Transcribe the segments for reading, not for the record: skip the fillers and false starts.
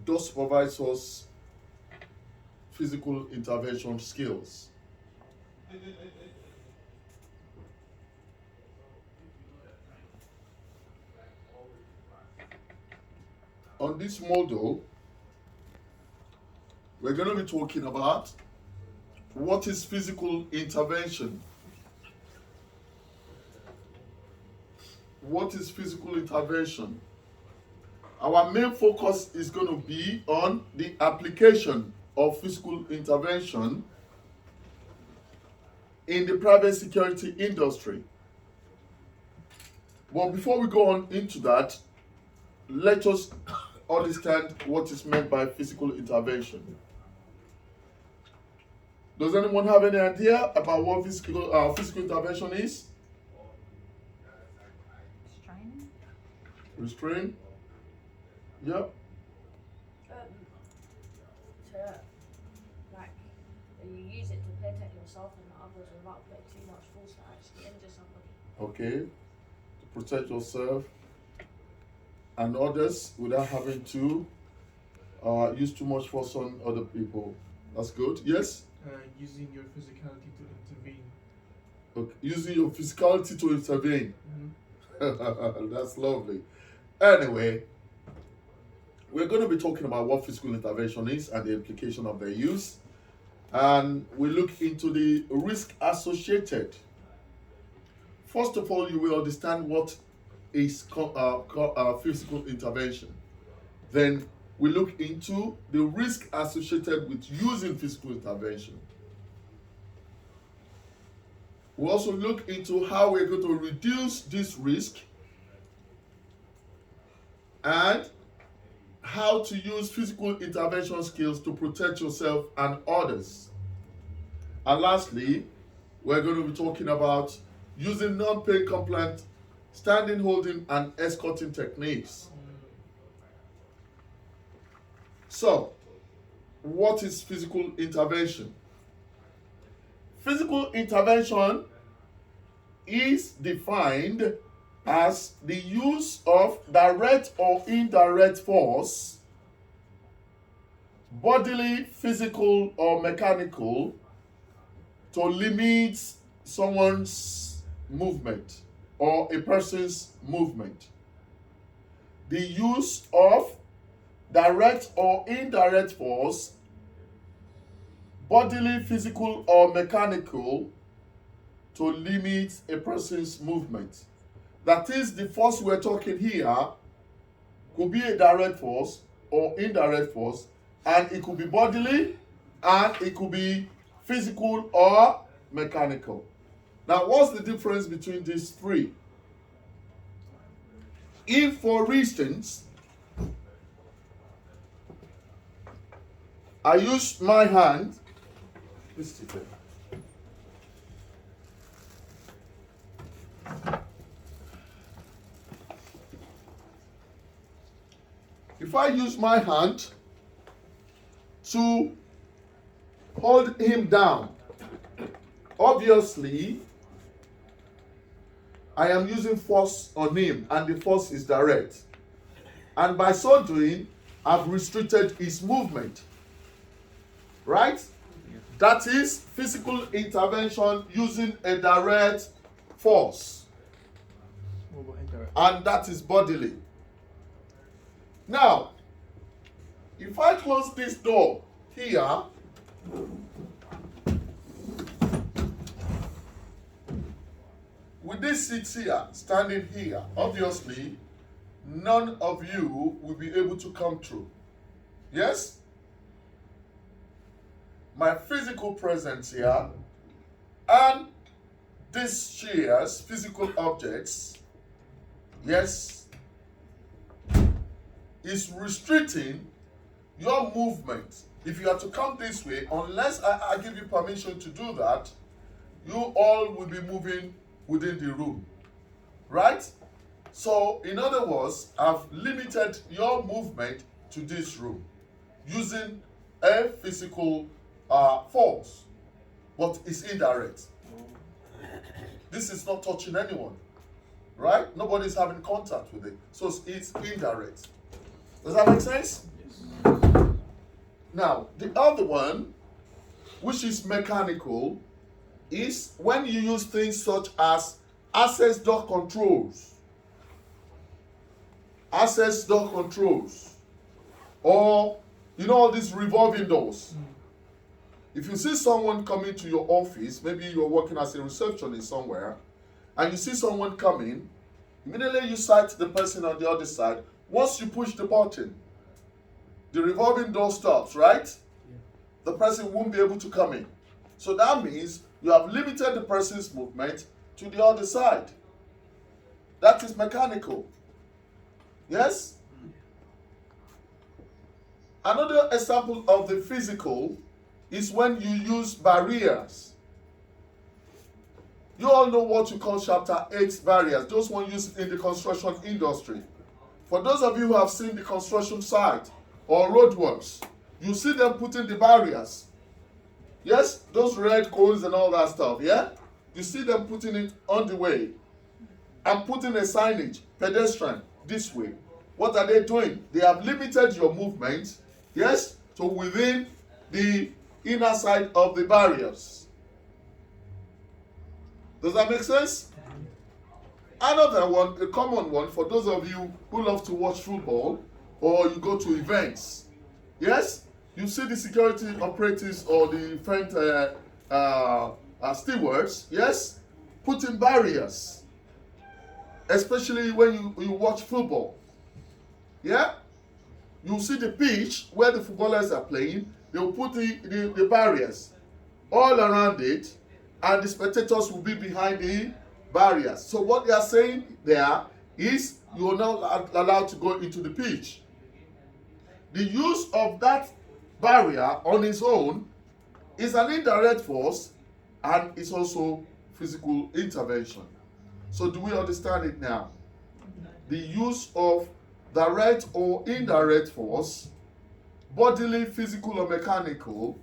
does provides us physical intervention skills. On this model, we're going to be talking about what is physical intervention. What is physical intervention? Our main focus is going to be on the application of physical intervention in the private security industry. But before we go on into that, let us understand what is meant by physical intervention. Does anyone have any idea about what physical intervention is? Restraining? Restrain? Yeah. To like you use it to protect yourself and others without putting too much force to actually injure somebody. Okay. To protect yourself and others without having to use too much force on other people. That's good. Yes? Using your physicality to intervene. Okay. Using your physicality to intervene. Mm-hmm. That's lovely. Anyway, we're going to be talking about what physical intervention is and the implication of their use. And we look into the risk associated. First of all, you will understand what is physical intervention. Then we look into the risk associated with using physical intervention. We also look into how we're going to reduce this risk and how to use physical intervention skills to protect yourself and others. And lastly, we're going to be talking about using non-pain compliant standing, holding, and escorting techniques. So, what is physical intervention? Physical intervention is defined as the use of direct or indirect force, bodily, physical, or mechanical, to limit someone's movement or a person's movement. The use of direct or indirect force, bodily, physical, or mechanical, to limit a person's movement. That is, the force we're talking here could be a direct force or indirect force, and it could be bodily, and it could be physical or mechanical. Now, what's the difference between these three? If, for instance, I use my hand, please sit there. If I use my hand to hold him down, obviously I am using force on him, and the force is direct. And by so doing, I've restricted his movement. Right? That is physical intervention using a direct force. And that is bodily. Now, if I close this door here, with this seat here, standing here, obviously, none of you will be able to come through. Yes? My physical presence here and these chairs, physical objects, yes, is restricting your movement. If you are to come this way, unless I give you permission to do that, you all will be moving within the room. Right? So, in other words, I've limited your movement to this room using a physical force, but it's indirect. This is not touching anyone, right? Nobody's having contact with it, so it's indirect. Does that make sense? Yes. Now, the other one, which is mechanical, is when you use things such as access door controls. Access door controls. Or, all these revolving doors. If you see someone coming to your office, maybe you're working as a receptionist somewhere, and you see someone coming, immediately you sight the person on the other side. Once you push the button, the revolving door stops, right? Yeah. The person won't be able to come in. So that means you have limited the person's movement to the other side. That is mechanical. Yes? Another example of the physical is when you use barriers. You all know what you call chapter 8 barriers. Those one used in the construction industry. For those of you who have seen the construction site or roadworks, you see them putting the barriers. Yes, those red cones and all that stuff, yeah? You see them putting it on the way and putting a signage, pedestrian, this way. What are they doing? They have limited your movement, yes, to within the inner side of the barriers. Does that make sense? Another one, a common one for those of you who love to watch football or you go to events. Yes, you see the security operatives or the event stewards, yes, putting barriers, especially when you watch football. Yeah, you see the pitch where the footballers are playing. They will put the barriers all around it, and the spectators will be behind the barriers. So what they are saying there is you are not allowed to go into the pitch. The use of that barrier on its own is an indirect force and it's also physical intervention. So do we understand it now? The use of direct or indirect force, bodily, physical or mechanical,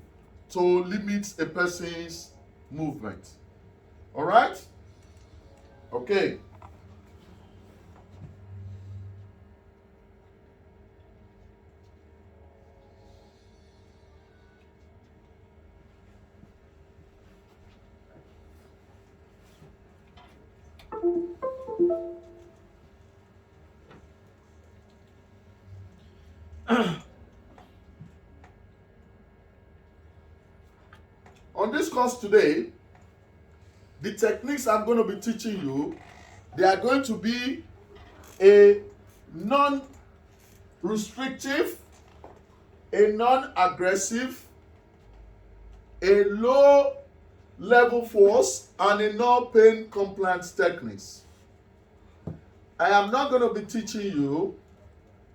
to limit a person's movement. All right? Okay. On this course today, the techniques I'm going to be teaching you, they are going to be a non-restrictive, a non-aggressive, a low-level force, and a no-pain compliance techniques. I am not going to be teaching you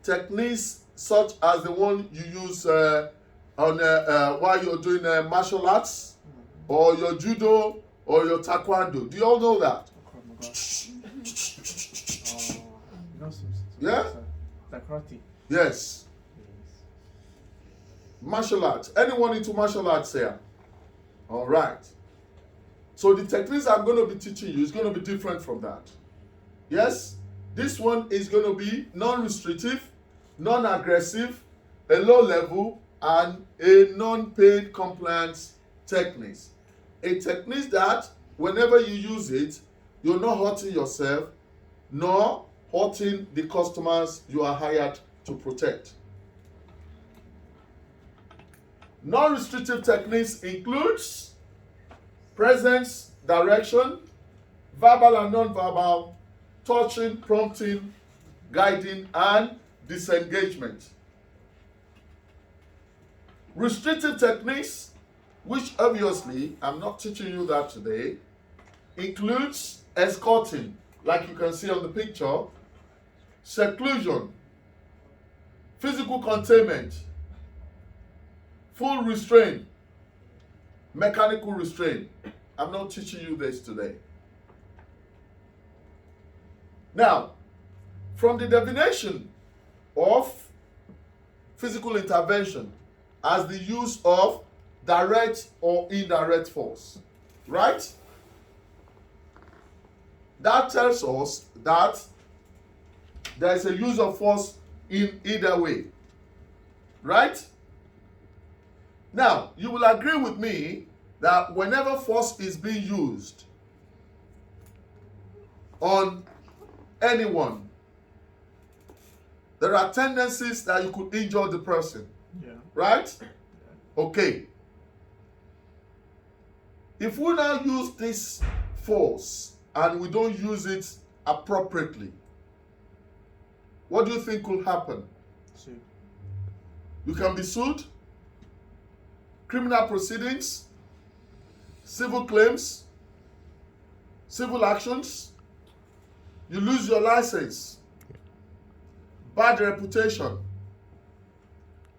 techniques such as the one you use while you're doing martial arts, or your judo, or your taekwondo. Do you all know that? Yeah? The karate. Yes. Martial arts. Anyone into martial arts here? All right. So the techniques I'm going to be teaching you is going to be different from that. Yes? This one is going to be non-restrictive, non-aggressive, a low level, and a non-pain compliance techniques. A technique that whenever you use it, you're not hurting yourself, nor hurting the customers you are hired to protect. Non-restrictive techniques includes presence, direction, verbal and non-verbal, touching, prompting, guiding, and disengagement. Restrictive techniques, which obviously I'm not teaching you that today, includes escorting, like you can see on the picture, seclusion, physical containment, full restraint, mechanical restraint. I'm not teaching you this today. Now, from the definition of physical intervention as the use of direct or indirect force, right? That tells us that there is a use of force in either way, right? Now, you will agree with me that whenever force is being used on anyone, there are tendencies that you could injure the person, Yeah. right? Okay. If we now use this force and we don't use it appropriately, what do you think will happen? So, You can be sued, criminal proceedings, civil claims, civil actions, you lose your license, bad reputation,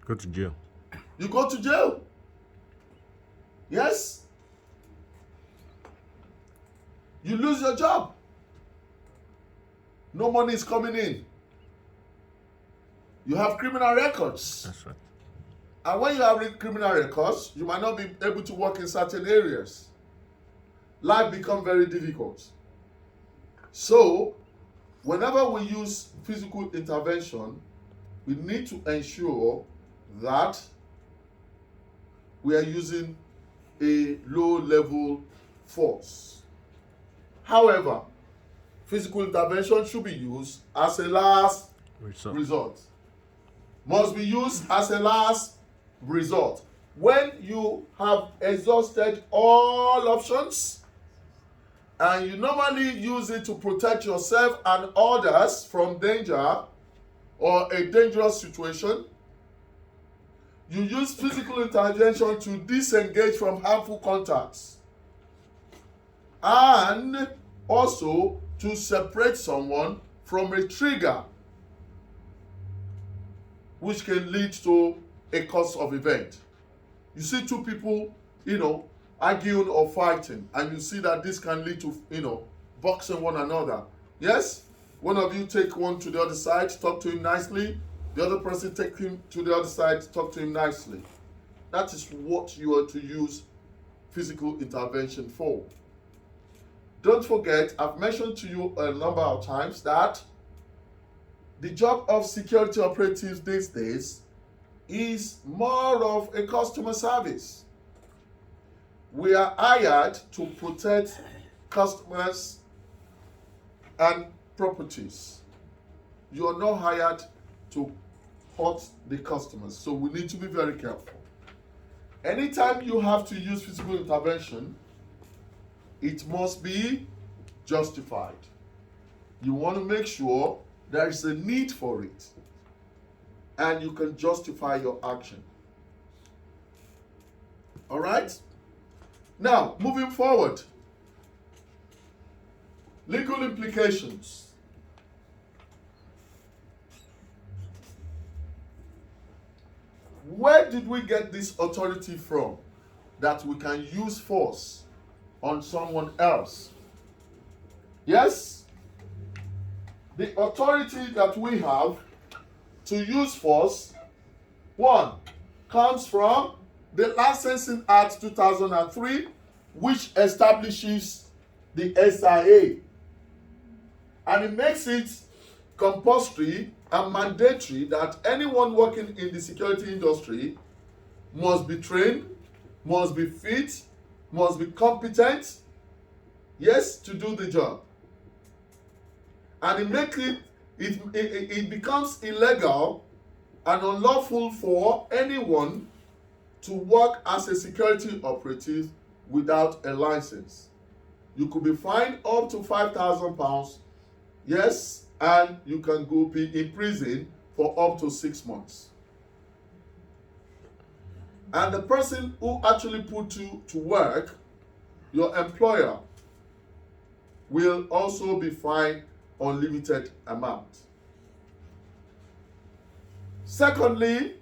Go to jail. you go to jail. Yes? You lose your job. No money is coming in. You have criminal records. That's right. And when you have criminal records, you might not be able to work in certain areas. Life becomes very difficult. So, whenever we use physical intervention, we need to ensure that we are using a low-level force. However, physical intervention should be used as a last resort. Must be used as a last resort. When you have exhausted all options and you normally use it to protect yourself and others from danger or a dangerous situation, you use physical intervention to disengage from harmful contacts and also to separate someone from a trigger which can lead to a cause of event. You see two people, arguing or fighting, and you see that this can lead to, boxing one another. Yes? One of you take one to the other side, talk to him nicely. The other person take him to the other side, talk to him nicely. That is what you are to use physical intervention for. Don't forget, I've mentioned to you a number of times that the job of security operatives these days is more of a customer service. We are hired to protect customers and properties. You are not hired to hurt the customers, so we need to be very careful. Anytime you have to use physical intervention, it must be justified. You want to make sure there is a need for it and you can justify your action. All right? Now, moving forward, legal implications. Where did we get this authority from that we can use force on someone else? Yes, the authority that we have to use force, one, comes from the Licensing Act 2003, which establishes the SIA, and it makes it compulsory and mandatory that anyone working in the security industry must be trained, must be fit, must be competent, yes, to do the job. And it becomes illegal and unlawful for anyone to work as a security operative without a license. You could be fined up to £5,000, yes, and you can go be in prison for up to 6 months. And the person who actually put you to work, your employer, will also be fined unlimited amount. Secondly,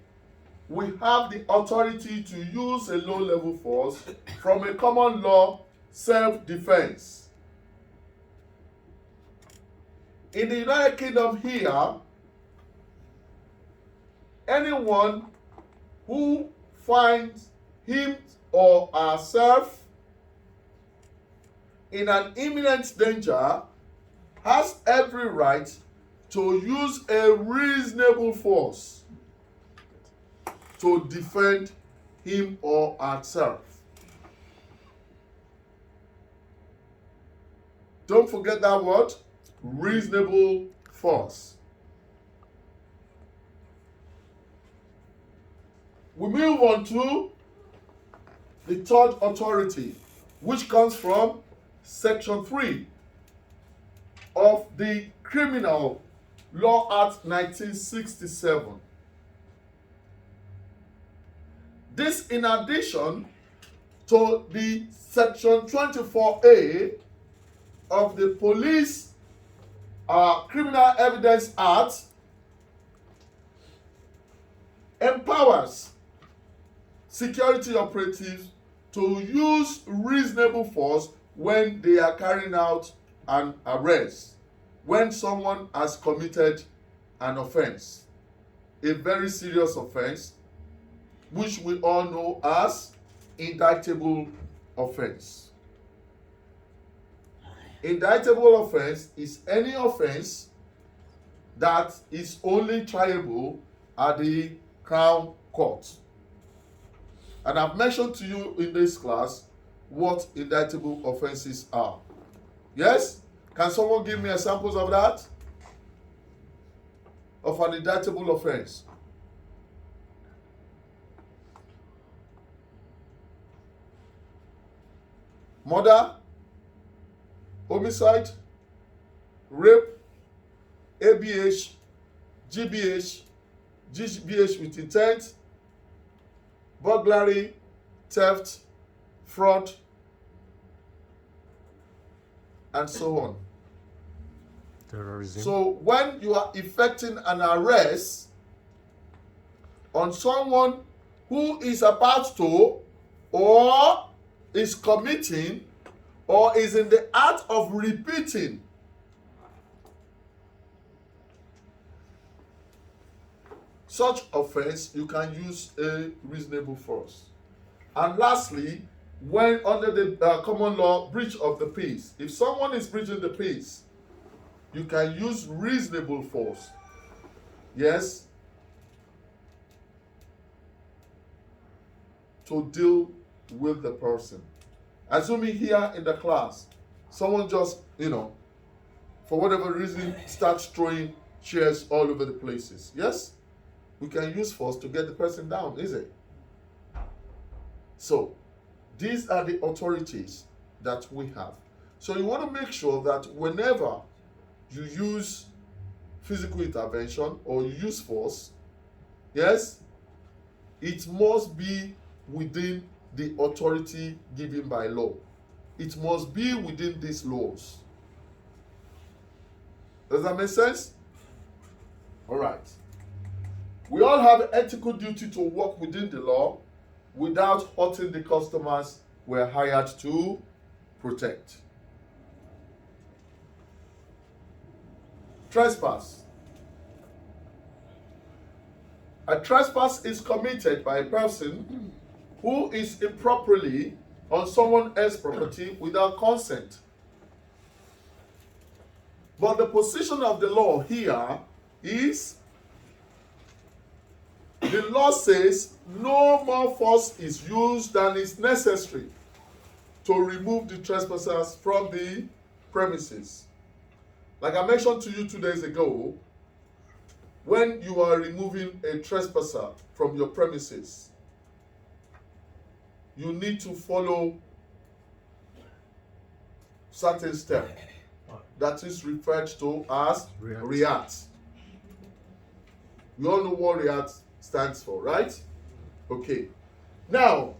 we have the authority to use a low-level force from a common law self-defense. In the United Kingdom here, anyone who finds him or herself in an imminent danger has every right to use a reasonable force to defend him or herself. Don't forget that word, reasonable force. We move on to the third authority, which comes from Section 3 of the Criminal Law Act 1967. This in addition to the Section 24A of the Police Criminal Evidence Act empowers security operatives to use reasonable force when they are carrying out an arrest, when someone has committed an offense, a very serious offense, which we all know as indictable offense. Indictable offense is any offense that is only triable at the Crown Court. And I've mentioned to you in this class what indictable offenses are. Yes? Can someone give me examples of that? Of an indictable offense? Murder, homicide, rape, ABH, GBH, GBH with intent, burglary, theft, fraud, and so on. Terrorism. So when you are effecting an arrest on someone who is about to, or is committing, or is in the act of repeating such offense, you can use a reasonable force. And lastly, when under the common law, breach of the peace, if someone is breaching the peace, you can use reasonable force. Yes, to deal with the person. Assuming here in the class, someone just, for whatever reason, starts throwing chairs all over the places. Yes, we can use force to get the person down, is it? So, these are the authorities that we have. So you want to make sure that whenever you use physical intervention or you use force, yes, it must be within the authority given by law. It must be within these laws. Does that make sense? All right. We all have an ethical duty to work within the law without hurting the customers we're hired to protect. Trespass. A trespass is committed by a person who is improperly on someone else's property without consent. But the position of the law here is the law says no more force is used than is necessary to remove the trespassers from the premises. Like I mentioned to you 2 days ago, when you are removing a trespasser from your premises, you need to follow certain steps that is referred to as RIAT. We all know what RIAT stands for, right? Okay. Now,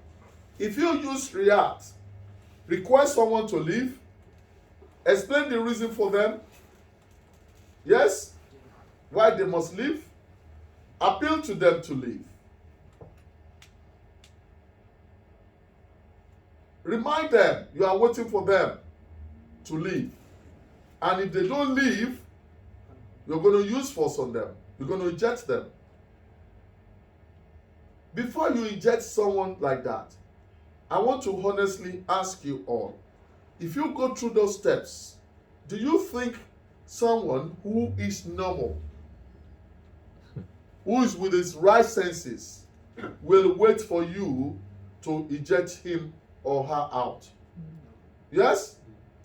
if you use RIAT, request someone to leave, explain the reason for them, yes, why they must leave, appeal to them to leave. Remind them you are waiting for them to leave. And if they don't leave, you're going to use force on them. You're going to eject them. Before you eject someone like that, I want to honestly ask you all, if you go through those steps, do you think someone who is normal, who is with his right senses, will wait for you to eject him or her out. Yes?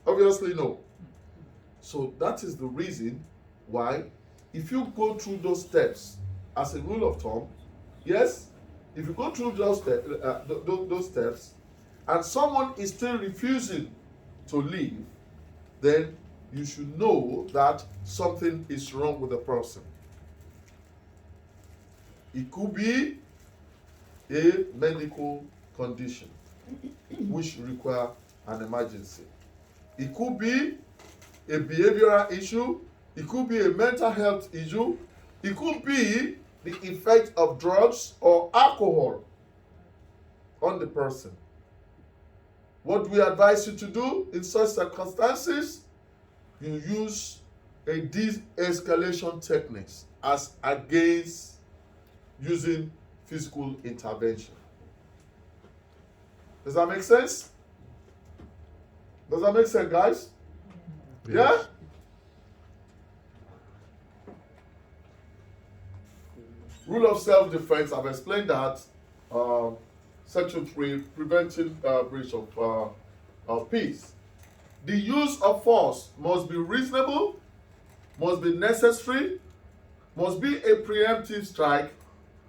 Obviously, no. So that is the reason why, if you go through those steps as a rule of thumb, yes, if you go through those steps and someone is still refusing to leave, then you should know that something is wrong with the person. It could be a medical condition which require an emergency. It could be a behavioral issue. It could be a mental health issue. It could be the effect of drugs or alcohol on the person. What we advise you to do in such circumstances, you use a de-escalation techniques as against using physical intervention. Does that make sense? Does that make sense, guys? Yeah? Rule of self-defense, I've explained that. Section 3, preventing breach of peace. The use of force must be reasonable, must be necessary, must be a preemptive strike,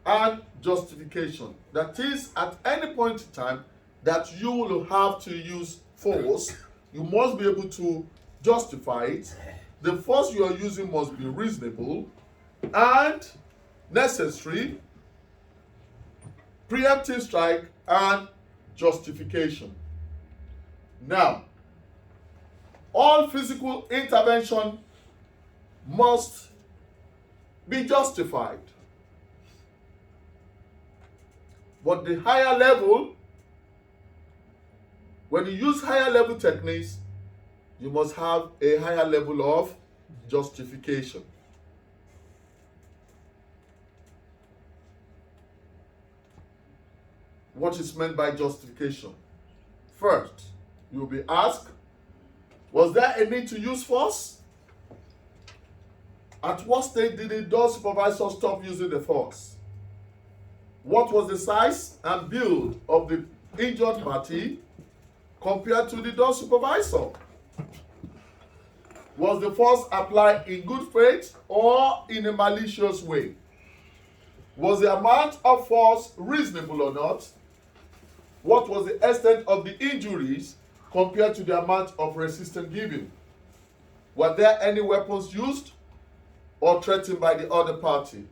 and justification. That is, at any point in time that you will have to use force, you must be able to justify it. The force you are using must be reasonable and necessary, preemptive strike, and justification. Now, all physical intervention must be justified. But the higher level, when you use higher level techniques, you must have a higher level of justification. What is meant by justification? First, you will be asked, was there a need to use force? At what stage did the door supervisor stop using the force? What was the size and build of the injured party compared to the door supervisor? Was the force applied in good faith or in a malicious way? Was the amount of force reasonable or not? What was the extent of the injuries compared to the amount of resistance given? Were there any weapons used or threatened by the other party?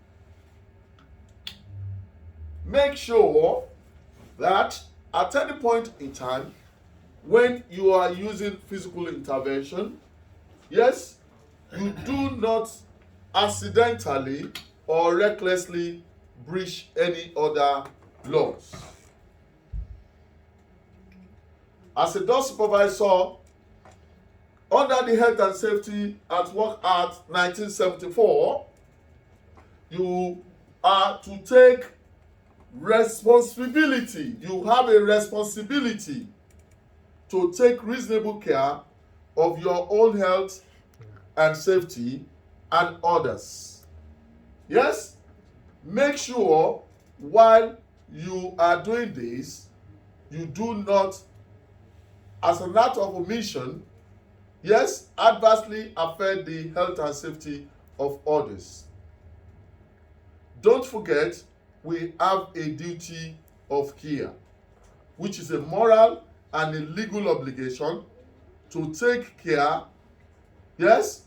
Make sure that at any point in time when you are using physical intervention, yes, you do not accidentally or recklessly breach any other laws. As a door supervisor, under the Health and Safety at Work Act 1974, you are to take responsibility. You have a responsibility to take reasonable care of your own health and safety and others. Yes? Make sure while you are doing this, you do not, as an act of omission, yes, adversely affect the health and safety of others. Don't forget, we have a duty of care, which is a moral and a legal obligation to take care, yes,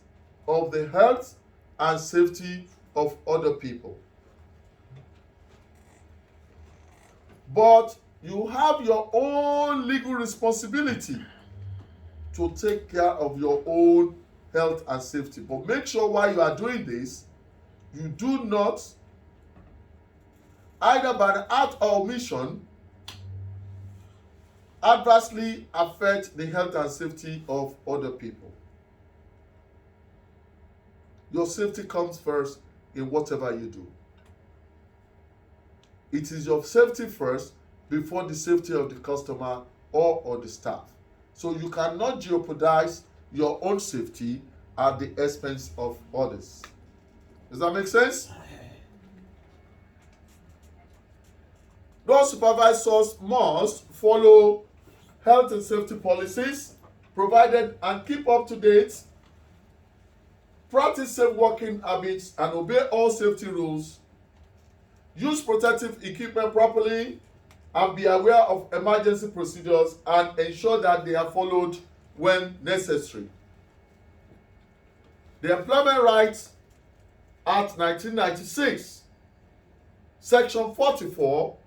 of the health and safety of other people. But you have your own legal responsibility to take care of your own health and safety. But make sure while you are doing this, you do not, either by the act or omission, adversely affect the health and safety of other people. Your safety comes first in whatever you do. It is your safety first before the safety of the customer or the staff. So you cannot jeopardize your own safety at the expense of others. Does that make sense? Employer supervisors must follow health and safety policies provided and keep up to date, practice safe working habits and obey all safety rules, use protective equipment properly, and be aware of emergency procedures and ensure that they are followed when necessary. The Employment Rights Act 1996, Section 44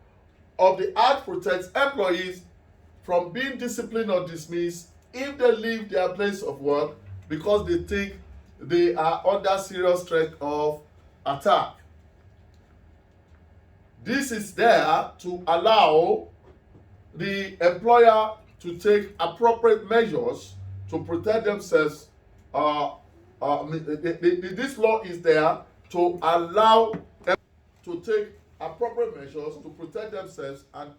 of the Act protects employees from being disciplined or dismissed if they leave their place of work because they think they are under serious threat of attack. This is there to allow the employer to take appropriate measures to protect themselves. This law is there to allow them to take appropriate measures to protect themselves and